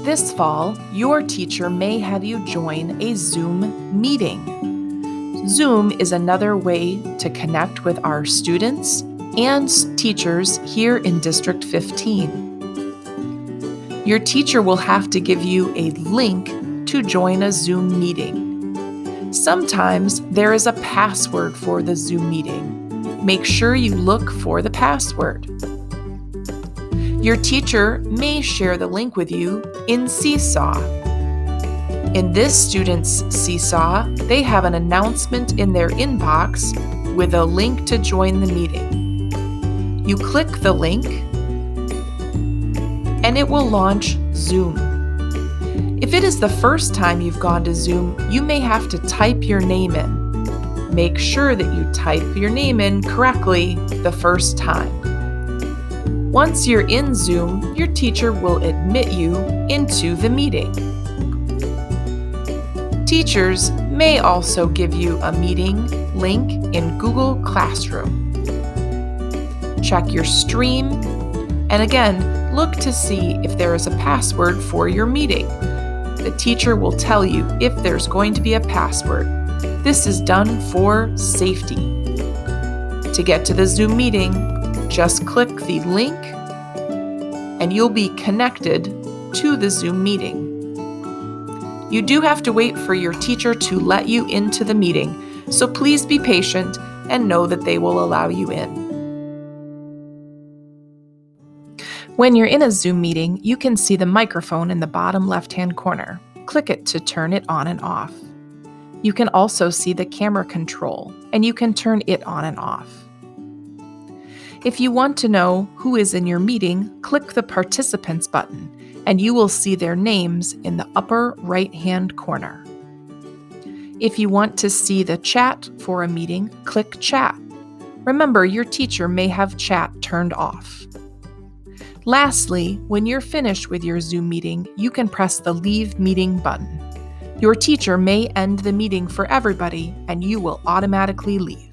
This fall, your teacher may have you join a Zoom meeting. Zoom is another way to connect with our students and teachers here in District 15. Your teacher will have to give you a link to join a Zoom meeting. Sometimes there is a password for the Zoom meeting. Make sure you look for the password. Your teacher may share the link with you in Seesaw. In this student's Seesaw, they have an announcement in their inbox with a link to join the meeting. You click the link, and it will launch Zoom. If it is the first time you've gone to Zoom, you may have to type your name in. Make sure that you type your name in correctly the first time. Once you're in Zoom, your teacher will admit you into the meeting. Teachers may also give you a meeting link in Google Classroom. Check your stream, and again, look to see if there is a password for your meeting. The teacher will tell you if there's going to be a password. This is done for safety. To get to the Zoom meeting, just click the link and you'll be connected to the Zoom meeting. You do have to wait for your teacher to let you into the meeting, so please be patient and know that they will allow you in. When you're in a Zoom meeting, you can see the microphone in the bottom left-hand corner. Click it to turn it on and off. You can also see the camera control, and you can turn it on and off. If you want to know who is in your meeting, click the Participants button, and you will see their names in the upper right-hand corner. If you want to see the chat for a meeting, click Chat. Remember, your teacher may have chat turned off. Lastly, when you're finished with your Zoom meeting, you can press the Leave Meeting button. Your teacher may end the meeting for everybody, and you will automatically leave.